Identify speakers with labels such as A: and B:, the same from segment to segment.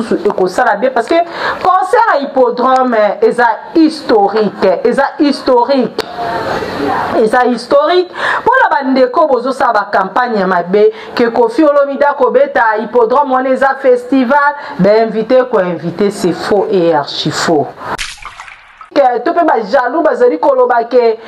A: sous ekosala bien parce que concert à hippodrome eza historique pour la bandeko bozo sa ba campagne mabe que Koffi Olomide kobeta hippodrome on eza festival ben invité c'est faux et archi faux. Tu peux pas jaloux bazali koloba ke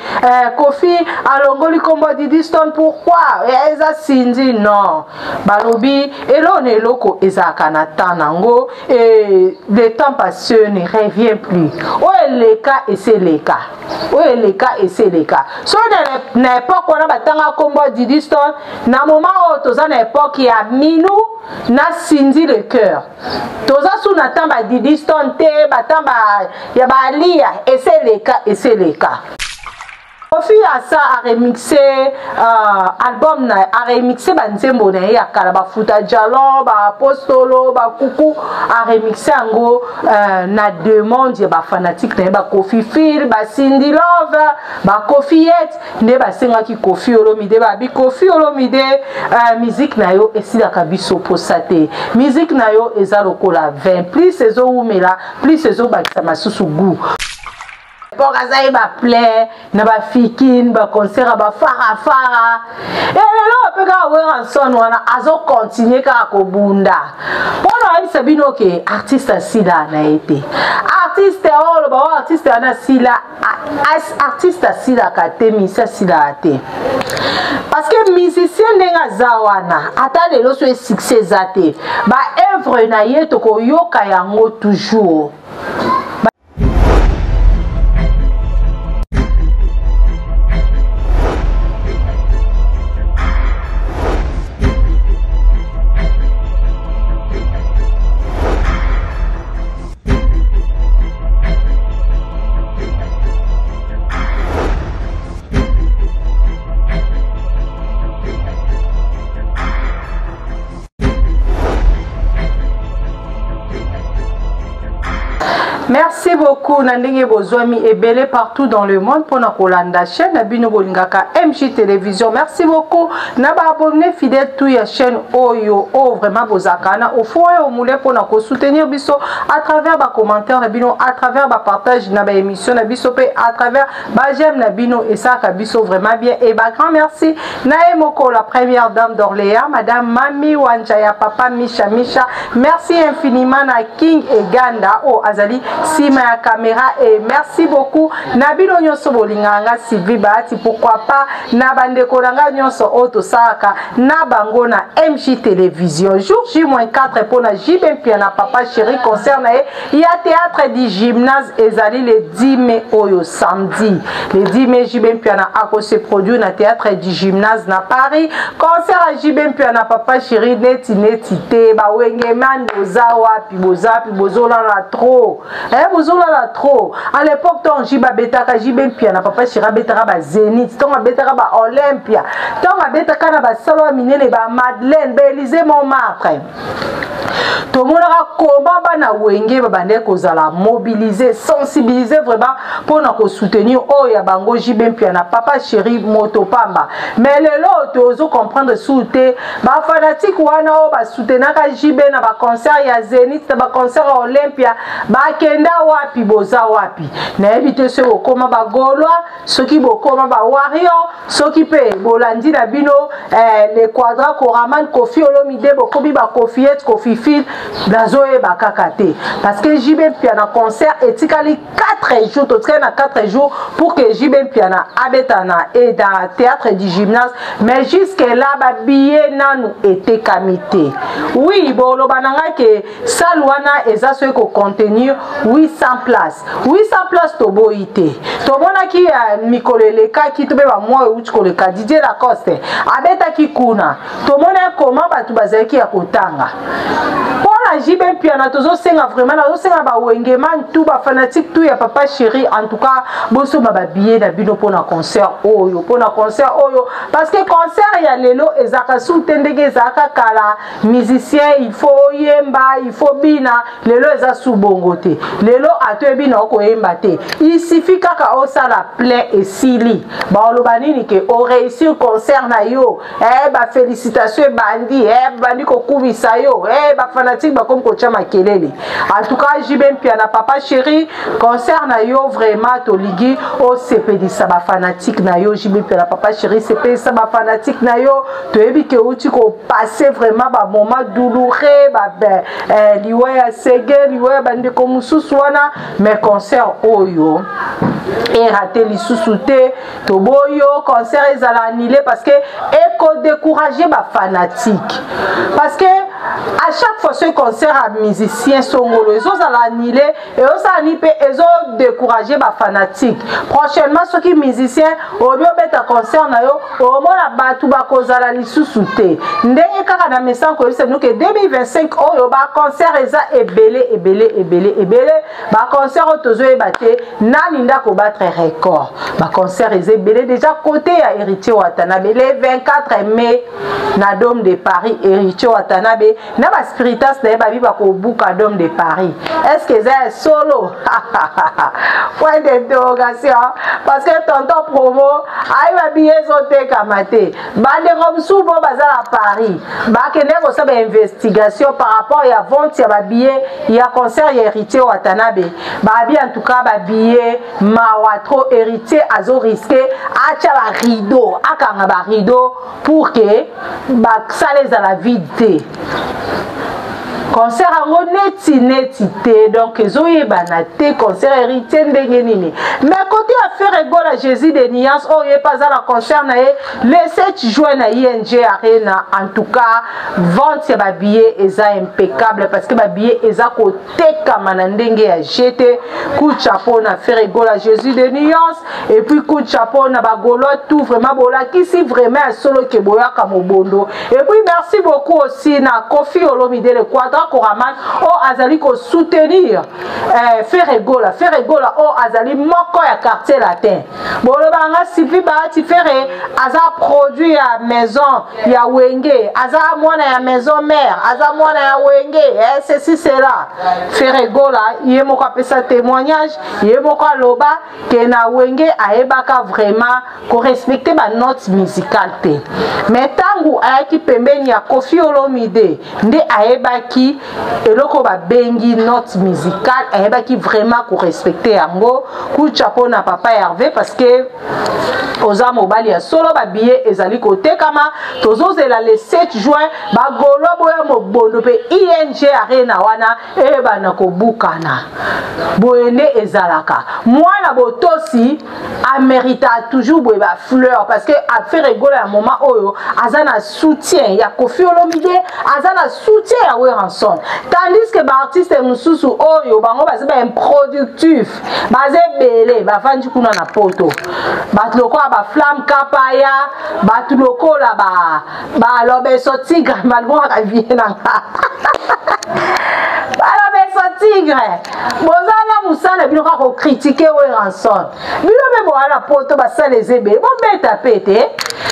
A: Koffi alongoli kombo Didi Stone pourquoi eza sindi non balobi elone eloko eza kana tanango et le temps passé ne revient plus o eleka et c'est le cas so na époque on a batanga kombo Didi Stone na moment où toza na époque ya Minou na sindi le cœur toza sous na tamba Didi Stone te batamba ya balia et c'est le cas. Koffi a remixé album a remixé banzembo na ya kala ba futa jalon ba apostolo ba kuku a remixé ango na demande ba fanatique na ba Koffi Fil ba Cindy Love ba Koffiette ne ba senga ki Koffi Olomide ba bi Koffi Olomide musique na yo esila kabiso posate musique na yo eza lokola 20 plus ezo umela plus ezo bakisa masusu goût pour azaï ba play na ba fikin ba concert ba fara et là peut ga ouais en son wana azo continuer ka ko bunda pour na sabino ke artiste sila na été artiste all ba artiste na sila artiste sila ka te misa sila te parce que musicien ndenga zawana ata lelo so succès zate ba œuvre na yeto ko yoka yango toujours. Merci beaucoup Nandenge Bozwami et belé partout dans le monde pour na kolanda chaîne Nabino Bolingaka MJ Télévision. Merci beaucoup. Naba abonné fidèle tout ya chaîne Oyo vraiment bozakana au fond et au moulin pour na ko soutenir biso à travers ba commentaire Nabino, à travers ba partage na ba émission na biso pe à travers ba j'aime Nabino et ça ka biso vraiment bien et ba grand merci Naemoko la première dame d'Orléans, madame Mami Wanjaya papa Misha. Merci infiniment na King et Ganda au Azali Sima ya caméra et merci beaucoup Nabino nyonso bolinganga Sylvie Bahati pourquoi pas na bandeko nanga nyonso auto saka na bango na MJ Télévision jour J-4 pour na JB Piana papa chéri concert na il y a théâtre du gymnase ezali le 10 mai oyo samedi le 10 mai JB Piana a se produit na théâtre du gymnase na Paris concert à JB Piana papa chéri neti te ba wenge man bozola la trop bozola la trop à l'époque ton jiba betaka JB Piana papa chéri betaka ba Zénith ton betaka ba Olympia ton betaka na ba salon minene ba Madeleine ba Élysée Montmartre tout le monde a combat na wenge babande kozala mobiliser sensibiliser vraiment pour nous soutenir oh ya bango JB Piana papa chéri motopamba mais le lot ozo comprendre souté ba fanatique wana o ba soutenir ka JB na ba concert ya Zénith na ba concert à Olympia ba kenda wapi boza wapi na éviter ce okoma ba Gaulois ceux qui bokoma ba Warrior ceux qui pe bolandi na bino les quadras Koraman Koffi Olomide bokobi ba Koffiette Koffi Fil Blazoe Bakakate parce que JB Piana concert etikali 4 jours tout train à 4 jours pour que JB Piana abetana et dans théâtre du gymnase mais jusque là ba billet nanu était kamité oui bolo bananga que salwana eza ce ko contenir 800 places to boité to bona ki mikolele ka ki to be ba moi uti le ka Didier Lacoste abeta ki kuna to mona comment batu bazaki ya kotanga JB Piana tozo senga vraiment na senga ba wengeman tout ba fanatique tout ya papa chéri en tout cas boso ba billet na bino pona concert oyo parce que concert ya lelo ezaka soutendege ezaka kala musicien il faut yemba il faut bina lelo eza sous bongote lelo ato bina ko yemba te il suffit kaka osala play et sili ba lobanini ke o réussir concert na yo ba félicitations bandi bandi ko kubisa yo ba fanatique ba comme kocha makelele. En tout cas JB Mpiana papa chéri concert na yo vraiment to ligi au CPD ça ba fanatique na yo JB Mpiana papa chéri CPD ça ba fanatique na yo to ebi ke uti ko passer vraiment ba moment douloureux ba liwe ya sege liwe bande ko mususu wana mais concert oyo et raté lisusu te to boyo concert ezala annulé parce que eko décourager ba fanatique parce que à chaque fois ce concert à musicien songolo ils ont annulé et ça annulé ils ont découragé ba fanatique prochainement ceux qui musiciens au bio beta concert na yo au moins batu ba kozala lisusu te ndenge kaka na message ko c'est nous que 2025 oyo ba concert eza ebele ba concert otozo ebate nani ndako battre record ba concert eza ebele déjà côté ya Héritier Watanabe le 24 mai na Dôme de Paris Héritier Watanabe na ba spiritas na ba bi ba ko buka Dôme de Paris est-ce que c'est solo point d'interrogation parce que tonton promo ay ba billet zote kamate ba de comme souvent bazar à Paris ba kene ko sa ba investigation par rapport ya vente ya ba billet ya concert ya Héritier Watanabe ba bi en tout cas ba billet mawa trop Héritier azo risqué acha ba rideau akanga ba rideau pour que ba sale za la vide concert ango neti te donc ezoyeba na te concert Héritier ndenge nini mais côté affaire egola Jésus de Niance oye pas à la concert na le 7 juin na ING Arena en tout cas vente ya ba billet eza impeccable parce que ba billet eza koteka mana ndenge ya jeté coup de chapeau na affaire egola Jésus de Niance et puis coup de chapeau na ba golo tout vraiment bola kisi vraiment solo ke boya ka mobondo et puis merci beaucoup aussi na Kofi Olomide le quadra Koraman o azali ko soutenir faire egola o azali moko ya quartier latin bolo banga Sylvie Bahati faire aza produit ya maison ya wenge aza mwana ya maison mère aza mwana ya wenge ceci cela faire egola ye moko apesa témoignage ye moko loba ke na wenge aebaka vraiment ko respecter ba note musicale te mais tangu ayaki pembeni ya Kofi Olomide nde aebaki eloko ba bengi note musicale ayebaki vraiment ko respecter yango coup chapeau na papa Hervé parce que oza mobali ya solo ba billet ezali côté kama tozozela le 7 juin ba golo boya mobondo pe ING Arena wana e bana ko bukana boyende ezalaka mwana botosi amérita toujours boye ba fleur parce que affaire rigolo ya moment oyo azana soutien ya Kofi Olomide azana soutien ya Weranson tandis que ba artiste mususu oyo bango bazeba improductif bazé belé ba vanji kuna na poto batloko ba flamme kapaya batloko la ba lobe sotiga malgo ka viena tigre bozala musala bino ka ko critiquer Weranson bino me bo ala poto ba salezebe bon beta pété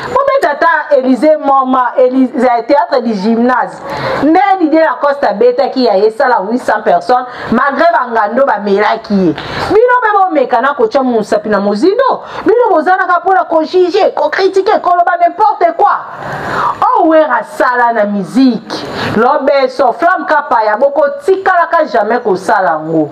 A: bon beta ta Élysée Moma Élysée théâtre du gymnase né Didier Lacoste beta qui a esala 800 personnes malgré bangando ba melaki bino me bo mekana ko cha musapi na mozido bino bozala ka pona ko juger ko critiquer ko loba n'importe quoi o wera sala na musique lobe so flamme kapaya boko tikala ka jamais ko sala ngo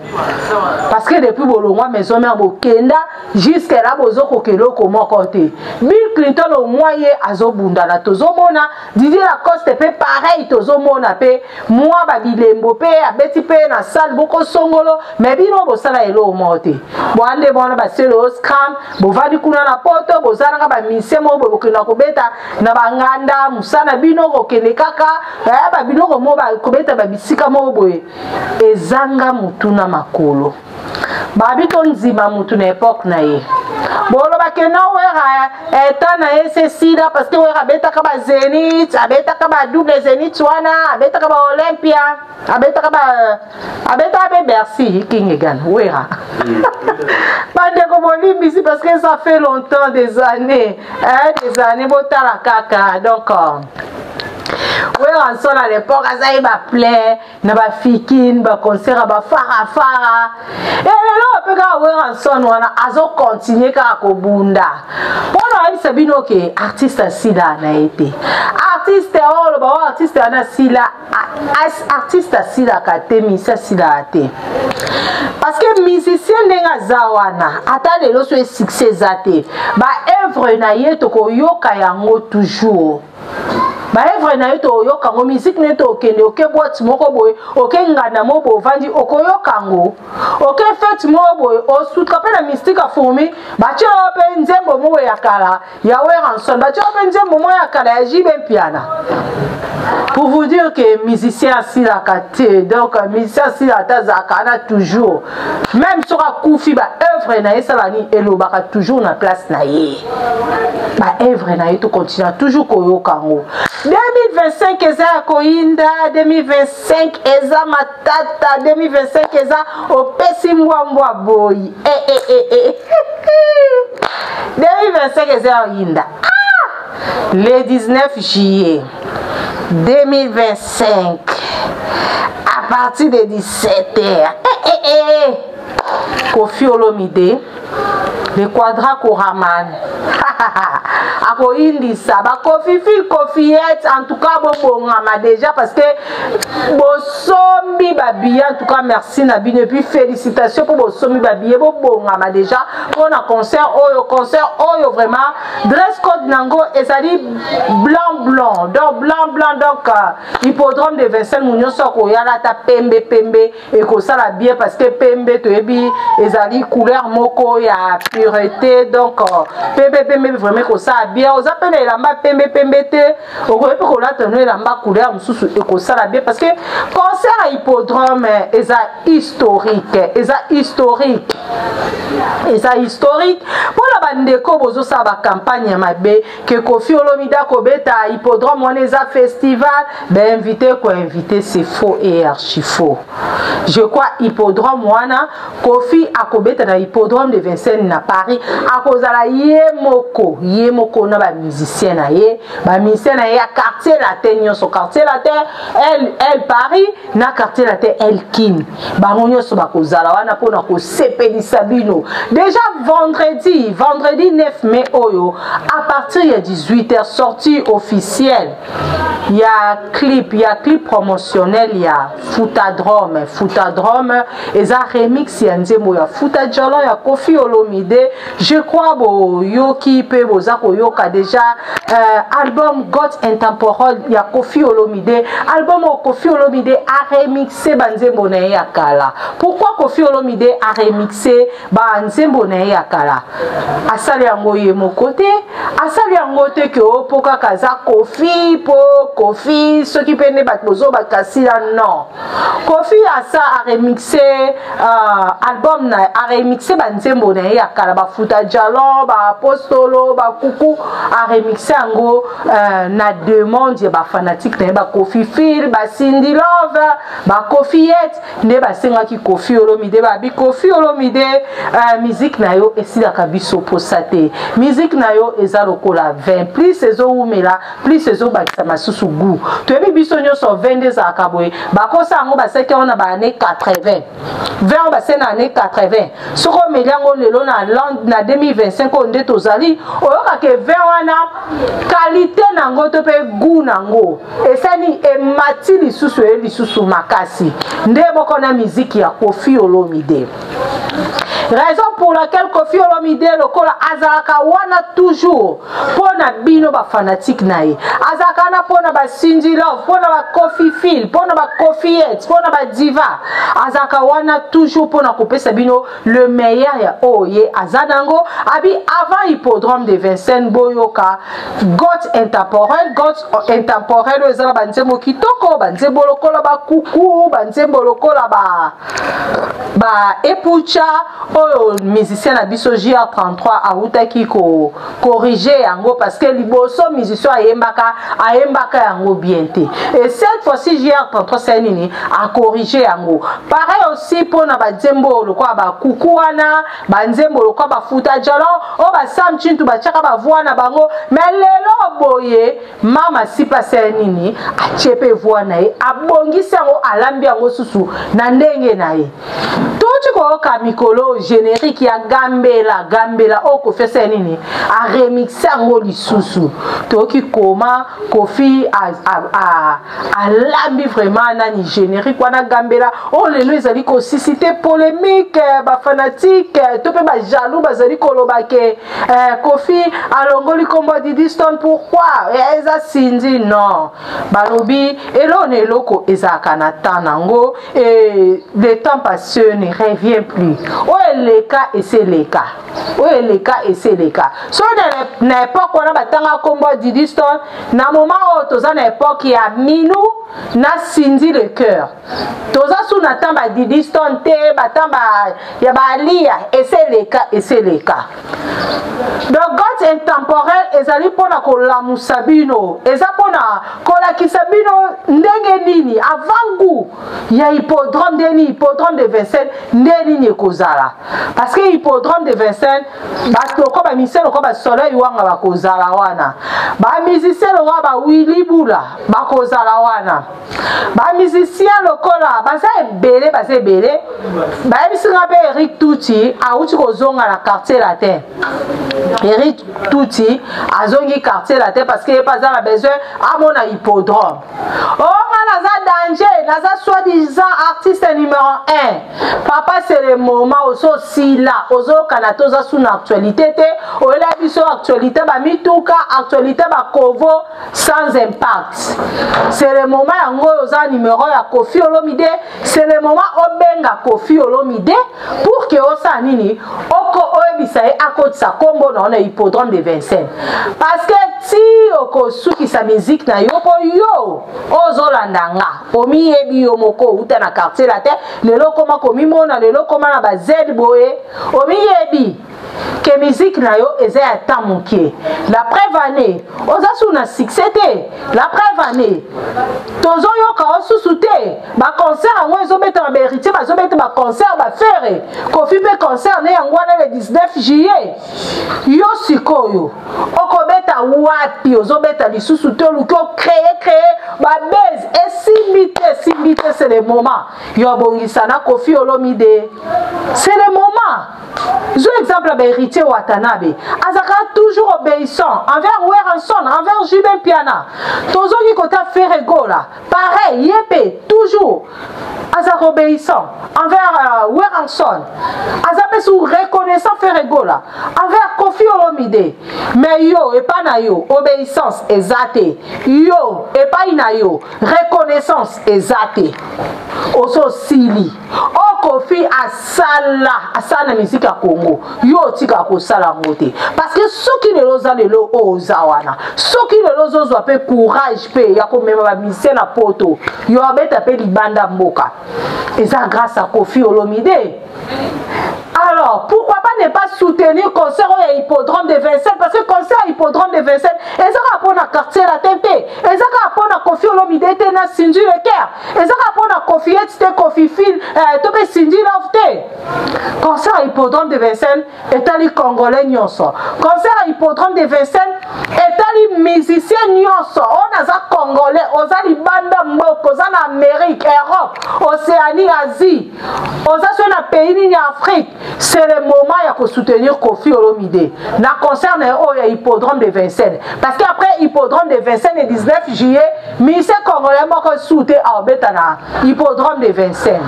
A: parce que depuis bolongwa maison mère bokenda jusqu'à là bozoko keloko moko te Bill Clinton au moyen azobunda la tozomona Didier Lacoste pe pareil tozomona pe moi ba bilembo pe abeti pe na salle boko songolo mais bino bosala elo mote boande bona ba selo scram bovadi kuna na poto bozana ka ba mise mo bokena kobeta na banganda musana bino kokene kaka ba bino ko mo ba kobeta ba bisika mo boye ezanga mutuna makolo babi tonzima mutu na époque na ye bolo bakena wera eta na ese sida parce que wera beta ka ba Zénith abeta ka ba double Zénith wana abeta ka ba Olympia abeta ka ba abeta be Bercy Kingegan wera bande ko bolimbi si parce que ça fait longtemps des années botala kaka donc Weranson à l'époque azaï ba play na ba fikin ba concert ba fara et là peut ka Weranson wana azo continuer ka ko bunda bona abi sabino ke artiste sida na été artiste oh ba artiste ana sila artiste sila kate misa sila ate parce que musicien nenga zawana ata lelo so succès zate ba œuvre na ye to ko yoka yango toujours ba œuvre na yo to yoka ngo musique ne to kende oke boîte moko boye oke ngana mo bo vandi okoyoka ngo oke fête mo boye o sutra pe na mystique a fourmi ba tshelo pe nzembo mo ya kala ya we ranson ba tshelo pe nzembo mo ya kala ya jibe piana pour vous dire que musicien si la kate donc musicien si la tazakana toujours même sur a koufi ba œuvre na esalani elobaka toujours na place na ye ba œuvre na ye to continue toujours koyoka ngo 2025 eza koinda 2025 eza matata 2025 eza opesi mbwa boy 2025 eza koinda le 19 juillet 2025 à partir de 17h Koffi Olomide le quadra Koraman ako indisa ba Koffi fil Koffiette en tout cas bobongama déjà parce que bosombi babia en tout cas merci Nabine et puis félicitations pour bosombi babia bobongama déjà pour un concert oyo vraiment dress code nango ezali blanc donc blanc donc hippodrome de Vincent Munoz ko yala ta pembe et ko sala bien parce que pembe to ebi ezali couleur moko ya pureté donc pembe vraiment ko ça bien aux appelle elamba pembe te okoyepe ko latano elamba couleur mususu et ko sala bien parce que concert à hippodrome eza historique pour la bandeko bozo sa ba campagne mabe que Koffi Olomide ko beta hippodrome on eza festival ben invité c'est faux et archi faux je crois hippodrome wana Koffi akobeta na hippodrome de Vincennes na Paris akozala ye moko na ba musicien na ye ya quartier latin nyonso quartier latin elle Paris na quartier latin Elkin bango nyonso bakozala wana pona ko sepelisa bino déjà vendredi 9 mai oyo à partir de 18h sortie officielle il y a clip promotionnel il y a Foutadrome et ça remix ya nzembo ya Foutadjalo ya Koffi Olomide je crois bo yoki pe boza ko yoka déjà album God Intemporel ya Koffi Olomide album Koffi Olomide a remixé banzembo na ya kala pourquoi Koffi Olomide a remixé banzembo na ya kala asali yango ye mokote asali yango te ke opoka kaza Koffi ce qui pene batbozo bakasila non Koffi a remixé album na a remixé banzembo na ya kala ba Foutadjalo ba Apostolo ba Kuku a remixé yango na demande ya ba fanatique na ba Koffi Fil ba Cindy Love ba Koffiette ne ba senga ki Koffi Olomide ba bi Koffi Olomide musique na yo esila kabiso posate musique na yo eza lokola 20 plus ezo umela plus ezo bakisa masusu goût to ebi biso nyonso 22 za kaboye ba kosa ngo ba seke on ba année 80 20 ba sena année 80 soko meliango lelo na 2025 on de tozali oyoka ke 20 wana qualité nango to pe goût nango esani emati lisusu makasi nde boko na musique ya Koffi Olomide raison pour laquelle Koffi Olomide lokola azalaka wana toujours pona bino ba fanatique nae azalaka na pona ba Cindy Love pona ba Koffi Fil pona ba Koffiette pona ba Diva azalaka wana toujours pona kopesa bino le meilleur ya oye azanango abi avant hippodrome de Vincennes boyoka God Intemporel ezala banzembo kitoko banzembo lokola ba Kuku banzembo lokola ba Epucha oyo musicien na biso JR33 autaki ko corriger yango parce que liboso musicien ayembaka yango bien te et cette fois-ci JR33 c'est nini a corriger yango pareil aussi pour na banzembo lokola ba Kuku wana banzembo lokola ba Foutadjalo o ba Sam Chintu ba chaka ba voix na bango mais lelo boye mama si passé nini a chepe voix na ye abongisa yango alambi yango susu na ndenge na ye tout ko toka mikolo générique ya Gambela o Kofi nini a remixé ngo lisusu toki koma Kofi a lambi vraiment nani générique wana Gambela oh lelo ezali ko susciter polémique ba fanatique to pe ba jaloux bazali koloba ke Kofi alongoli kombo Diddy Stone pourquoi eza sindi non balobi elone eloko ezaka na tanango et le temps passé ne revient plus oh les cas et c'est les cas oh les cas et c'est les cas so na époque on a batanga kombo Diddy Stone na moment où toza na époque ya Minou na Cindy le cœur toza sous na tamba Diddy Stone te batamba ya balia et c'est les cas et c'est les cas donc God intemporel ezali pona kola musabino eza pona kola kisabino ndenge nini avant goût ya hippodrome de Vincennes ndeni ni kozala parce que hippodrome de Vincennes bato ko ba miselo ko ba soleil wanga ba kozala wana ba musicien lo ba Willy Bula ba kozala wana ba musicien lokola baza ebele ba bisinga be Eric Tuti a uti kozonga na quartier latin Eric Tuti azongi quartier latin parce que pas a besoin à mon hippodrome naza danger naza soi-disant artiste numéro 1 papa c'est le moment oso sila ozo kanatoza sous actualité te oela biso actualité ba mituka actualité ba kovo sans impact c'est le moment yango oza numéro ya Kofi Olomide c'est le moment obenga Kofi Olomide pour que osa nini oko oebisa akotsa kombo na hippodrome de Vincennes parce que si oko suki sa musique na yo po yo ozolandanga omi yebi yo moko uta na quartier la terre lelo koma komi mona lelo koma na ba Z boye omi yebi que musique na yo eza ya tamuke la preuve année oza sou na succès te la preuve année tozo yo ka osusu te ba concert ngo ezobeta ba héritier bazobeta ba concert ba faire Kofi pe concert ne yango na le 19 juillet yo sikoyo okobeta wapi ozobeta lisusu te luko créer ba base et simbite c'est le moment yo bongisa na Kofi Olomide c'est le moment je exemple ba héritier Watanabe azaka toujours obéissant envers Weranson envers Jubin Piana tozo ki kota Ferregola pareil yepé toujours azaka obéissant envers Weranson azapé sous reconnaissant Ferregola envers Kofi Olomide mais yo et pas na yo obéissance ezate yo et pas ina yo reconnaissance ezate oso sili o Kofi asala musique à Congo yo tika ko sala ngote parce que soki lelo za lelo ozawana soki lelo zozwa pe courage pe ya ko mema ba mise na poto yo abeta pe libanda mboka et ça grâce à Kofi Olomide. Alors, pourquoi pas ne pas soutenir le concert au hippodrome de Vincennes? Parce que le concert au hippodrome de Vincennes, ils ont rapport à quartier la TP, ils ont rapport à Kofi Olomide, ils ont Cindy le cœur, ils ont rapport à Kofi Etsite, Kofi Phil, Topé Cindy Lofte. Concert au hippodrome de Vincennes est allé Congolais Nyonso. Concert au hippodrome de Vincennes est allé musicien Nyonso. On a Congolais, on a les bandes Mboko, on a Amérique, Europe, Océanie, Asie, on a pays d'Afrique. C'est le moment de soutenir Kofi Olomide. Na concerne le hippodrome de Vincennes. Parce qu'après hippodrome de Vincennes le 19 juillet, ministère congolais m'a soutenu à hippodrome de Vincennes.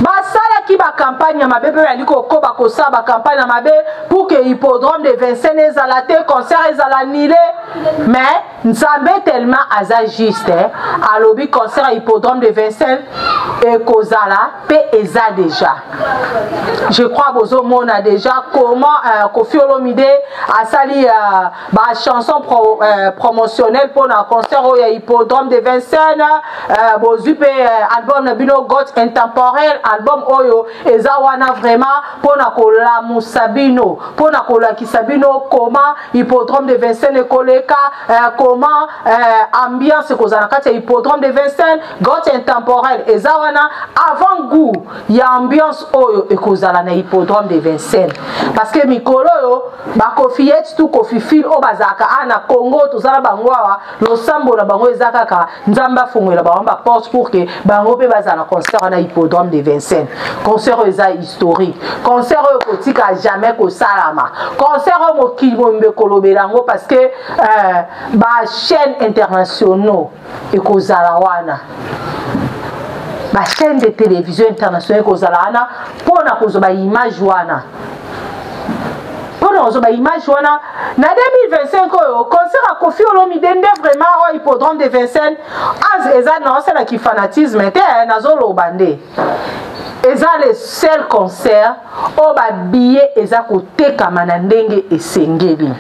A: Basala qui ba campagne ma bébé aliko ko ba ko sa ba campagne ma bébé pour que hippodrome de Vincennes ezalate concert ezalannulé mais nzambe tellement aza juste à lobby concert hippodrome de Vincennes et kozala pe eza déjà je crois bozo mona déjà comment Kofi Olomide a sali ba chanson promotionnelle pour un concert au hippodrome de Vincennes bozu pe album na bino God intemporel album oyo ezawana vraiment pona kola musabino pona kola kisabino comment hippodrome de Vincennes koleka comment ambiance kozana kati hippodrome de Vincennes God intemporel ezawana avant goût ya ambiance oyo ekozala na hippodrome de Vincennes parce que mikolo yo ba Kofi et tout Kofi Phil o bazaka ana Congo tozala bango awa losambo na bango ezaka nzamba fungwela bango ba porte pour que bango pe bazala concert na hippodrome de Vincennes concert eza historique concert oyo kotika jamais ko salama concert o mokili bombe kolobelango parce que ba chaîne internationaux ekozala wana ba chaîne de télévision internationale ekozala wana pona kozoba image wana pona kozoba image wana na 2025 oyo concert a Kofi Olomide nde vraiment au hippodrome de Vincennes eza non c'est la qui fanatisme te nazoloba nde eza le seul concert o ba billet eza kotekama na ndenge esengeli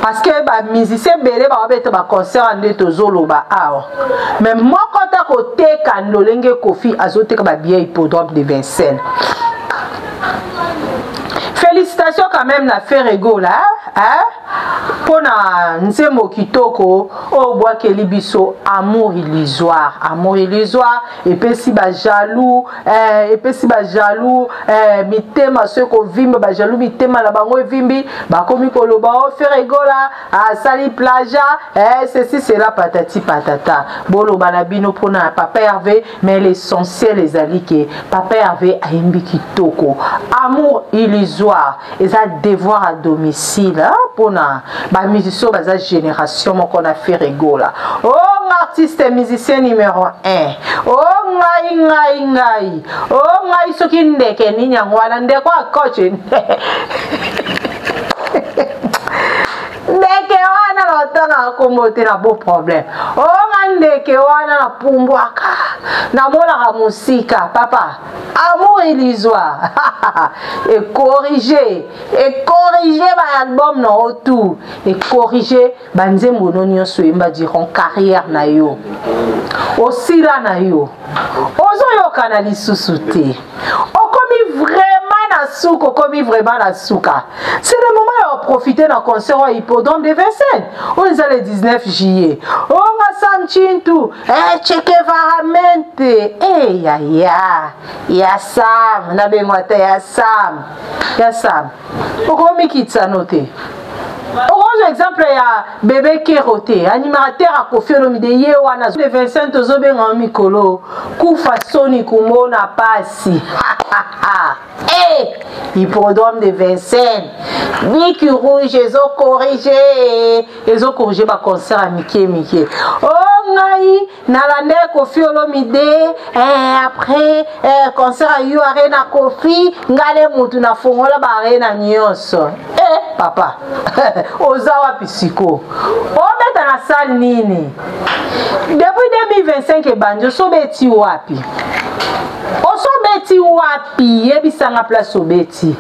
A: parce que ba musicien belé ba bete ba concert ande tozoloba awa mais moko ta koteka ndolenge Kofi azoteka ba billet hippodrome de Vincennes. Félicitations quand même la Ferrego là, hein? Pour na nzembo kitoko au bois que libiso amour illusoire et puis si ba jaloux mitema ce ko vimba ba jaloux mitema la bango vimbi ba komi koloba o Ferrego là a sali plaja ceci c'est la patati patata bolo balabino pour na papa Hervé mais l'essentiel les ali que papa Hervé a imbi kitoko amour illusoire et ça devoir à domicile hein, pour na ba musicien baza génération mon a fait rigola oh artiste musicien numéro 1 oh ngai oh ngai soki ndeke ni nyangwala ndeko coach ndeke wana lotanga kombote na beau problème oh ndeke wana na pumbwaka na mona musika papa amour illusoire et corriger ba album na retour et corriger banzembo nonyo soyemba diront carrière na yo aussi là na yo ozo yo kana lisusu te okomi vraiment na souka okomi vraiment na souka c'est le moment de profiter d'un concert au hippodrome de Vincennes on est le 19 juillet on a senti tout Che Guevara ya Sam na bengwata ya Sam okomi kitsa note Orange exemple ya bébé Kerote animateur a Kofi Olomide ye wana le 25 tozobenga mikolo kufa soni kumona pasi hippodrome de Vincennes Niki Rouge ezo corriger ba concert à Mickey oh ngai nalande Kofi Olomide après concert à You Arena Kofi ngale mutu na fongola ba arena nyonso papa ozawa pisiko obeta na salle nini depuis 2025 banjo sobeti wapi osobeti wapi yebisanga place obeti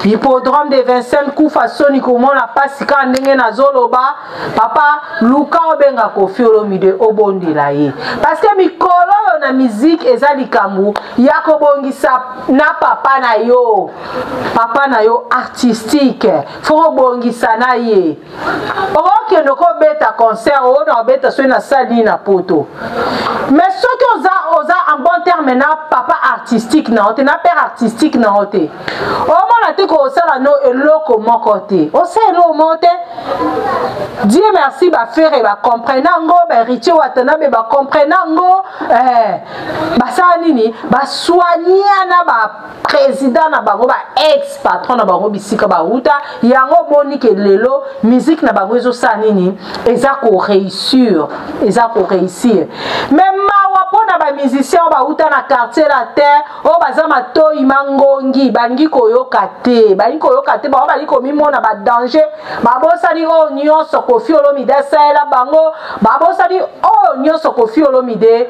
A: hippodrome de Vincennes kufa soni komona pasi ka ndenge na zoloba papa luka obenga Kofi Olomide obondela ye parce que mikolo na musique eza likambu ya kobongisa na papa na yo artistique faut bongisa na ye ok no ko beta concert o na beta so na salle na poto mais ce que oza en bon terme na papa artistique na ote na père artistique na ote o mona te ko sala no eloko moko te o se lo mote Dieu merci ba faire ba comprenango ba riche watana be ba comprenango ba sa nini ba soigner na ba président na bango ba ex patron na bango bisika ba uta yango boni ke lelo musique na bango ezo sa nini eza ko réussir même pona ba musicien ba uta na quartier la terre o baza matoi mangongi bangi koyoka te ba bali komimona ba danger ba bosali o nyonso Kofi Olomide sala bango ba bosali o nyonso Kofi Olomide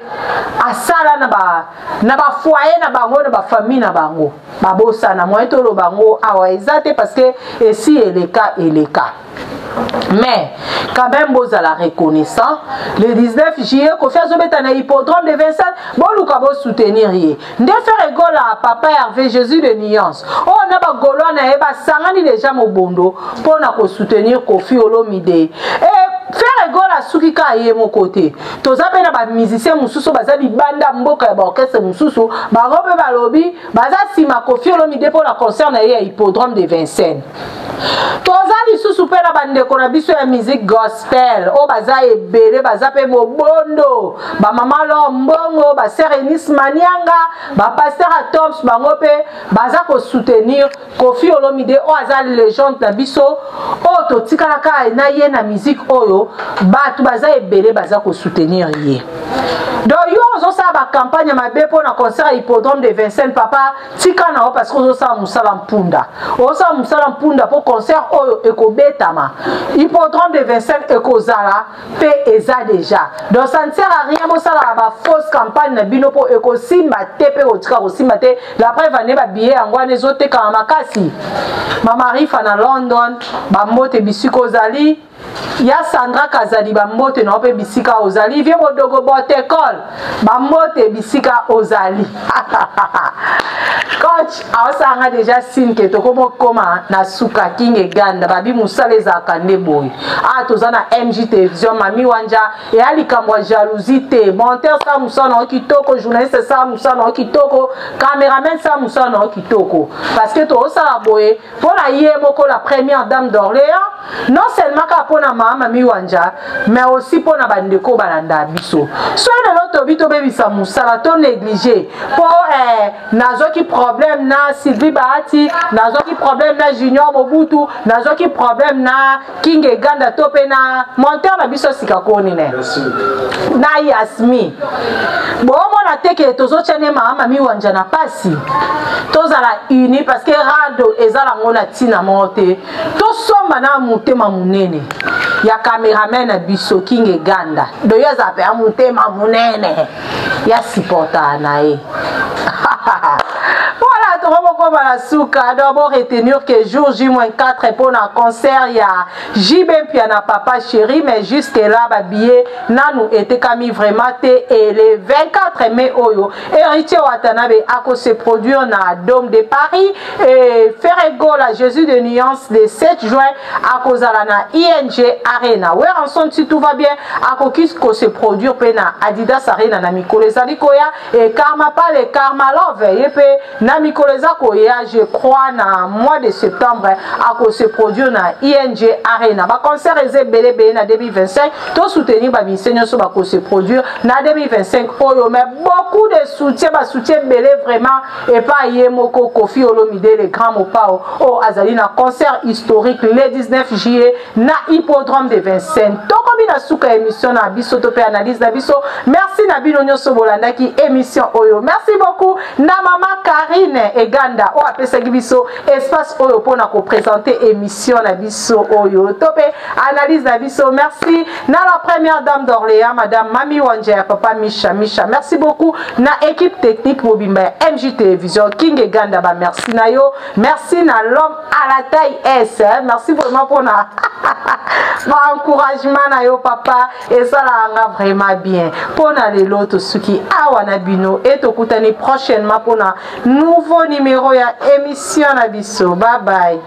A: asala na ba foyer na bango na ba famille na bango ba bosana moyeto lo bango awa ezate parce que ici eleka mais quand même vous à la reconnaissance le 19 juillet Kofi azobeta na hippodrome de Vincennes boluka bo soutenir ye nde faire gola papa Hervé Jésus de Nuance on a ba golo na eba sangani déjà mobondo pour na ko soutenir Kofi Olomide et faire gola suki ka ye mon côté toza pe na ba musicien mususu baza libanda mboka ya ba orchestre mususu ba robe ba lobi baza sima Koffi Olomide pour la concert na ye hippodrome de Vincennes toza lisusu pe na bandeko na biso ya musique gospel o baza ebele baza pe bobondo ba mama lo mbongo ba sœur Enis Manianga ba pasteur Atoms bango pe baza ko soutenir Koffi Olomide o aza légende na biso o to tikalaka na ye na musique oyo batu baza ebele baza ko soutenir ye donc yo ozo sa ba campagne mabe pour na concert hippodrome de Vincennes papa tika na o parce que ozo sa musala mpunda ozo musala mpunda pour concert oyo ekobetama hippodrome de Vincennes ekozala pe eza déjà donc ça ne sert à rien mosala ba fausse campagne na bino po ekosimba te pe otika kosimba te la preuve ane ba billet yango ane ezoteka na makasi mama Rifa na London ba mbote bisiko ozali ya Sandra Kazali ba mbote na ope bisika ozali vie bodogo bote école ba mbote bisika ozali coach awasanga déjà signe que to komo koma na suka King Ganda babi musale za kande boy toza na MJ télévision mami wanja et ali kamwa jalousie te monteur sa musana kitoko journaliste sa musana kitoko caméraman sa musana kitoko parce que to sala boy pour la yemoko la première dame d'Orléans non seulement ka pona mami wanja mais aussi pona bandeko balanda biso so na loto bito bebisa musala to négligé pour nazoki problème na Sylvie Bahati nazoki problème na Junior Mobutu nazoki problème na King Ganda tope na monteur na biso sikakoni ne na Yasmi bomo na teke tozo chane mami wanja na pasi tozala uni parce que rado ezala ngona tina mote to somba na mutema munene ya cameraman na biso King Ganda doyo zape ya mutema munene ya supporta na e voilà tout le la souka d'abord retenir que jour J-4 pour un concert il y a JB Piana papa chéri mais jusque là ba billet nanu était kami vraiment et le 24 mai oyo héritier Watanabe a se produire na Dôme de Paris et Ferrego la Jésus de Nuance le 7 juin à cause à la ING Arena ouais en son si tout va bien à kokis ko se produire pena Adidas Arena na Mikolo Salikoya et Karma pas le Karma Love et pe na Mikolo Koya je crois na mois de septembre à cause se produire na ING Arena ba concert est belé na 2025 to soutenir ba missionnaire so ba ko se produire na 2025 oyo mais beaucoup de soutien belé vraiment et pas yemoko Koffi Olomide le grand mopao o azali na concert historique le 19 juillet na hippodrome de Vincennes to kombina suka émission na biso to pe analyse na biso merci na bino nyoso bolanda ki émission oyo merci beaucoup na mama Karine Eganda o apesaki biso espace oyo pona ko présenter émission na biso oyo to pe analyse na biso merci na la première dame d'Orléans madame Mami Wanja papa Misha merci beaucoup na équipe technique mobimba MJ télévision King Eganda ba merci na yo merci na l'homme à la taille S merci vraiment pour na encouragement na yo papa et ça la vraiment bien pour na les loto suki awana bino et to kutani prochainement pour na nouveau numéro ya émission na biso bye bye